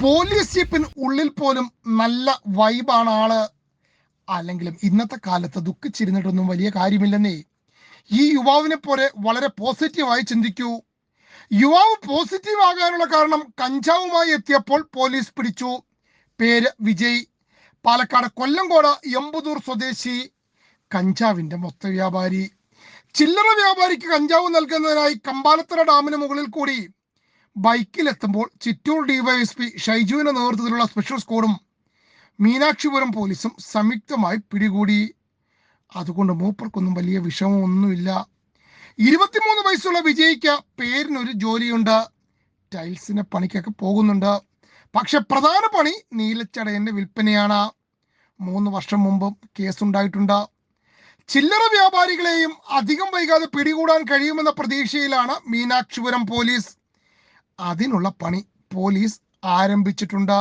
Police ജീപ്പിന് ഉള്ളിൽ പോലും നല്ല വൈബാണ് ആള്. അല്ലെങ്കിലും ഇന്നത്തെ കാലത്ത് ദുഃഖിച്ചിരുന്നിട്ടൊന്നും വലിയ കാര്യമില്ലെന്നേ. ഈ യുവാവിനെ പോലെ വളരെ പോസിറ്റീവായി ചിന്തിക്കൂ. യുവാവ് പോസിറ്റീവ് ആകാനുള്ള കാരണം കഞ്ചാവുമായി എത്തിയപ്പോൾ പോലീസ് പിടിച്ചു. പേര് വിജയ്, പാലക്കാട് കൊല്ലംകോട് എമ്പുതൂർ സ്വദേശി, കഞ്ചാവിന്റെ മൊത്ത വ്യാപാരി. ചില്ലറ വ്യാപാരിക്ക് കഞ്ചാവ് നൽകുന്നതിനായി കമ്പാലത്തറ ഡാമിന് മുകളിൽ കൂടി ബൈക്കിലെത്തുമ്പോൾ ചിറ്റൂർ ഡിവൈഎസ്പി ഷൈജുവിന്റെ നേതൃത്വത്തിലുള്ള സ്പെഷ്യൽ സ്ക്വാഡും മീനാക്ഷിപുരം പോലീസും സംയുക്തമായി പിടികൂടി. അതുകൊണ്ട് മൂപ്പർക്കൊന്നും വലിയ വിഷമമൊന്നുമില്ല. 23 വയസ്സുള്ള വിജയ്ക്ക് പേരിനൊരു ജോലിയുണ്ട്, ടൈൽസിന്റെ പണിക്കൊക്കെ പോകുന്നുണ്ട്. പക്ഷെ പ്രധാന പണി നീലച്ചടയന്റെ വിൽപ്പനയാണ്. 3 വർഷം മുമ്പും കേസുണ്ടായിട്ടുണ്ട്. ചില്ലറ വ്യാപാരികളെയും അധികം വൈകാതെ പിടികൂടാൻ കഴിയുമെന്ന പ്രതീക്ഷയിലാണ് മീനാക്ഷിപുരം പോലീസ്. അതിനുള്ള പണി പോലീസ് ആരംഭിച്ചിട്ടുണ്ട്.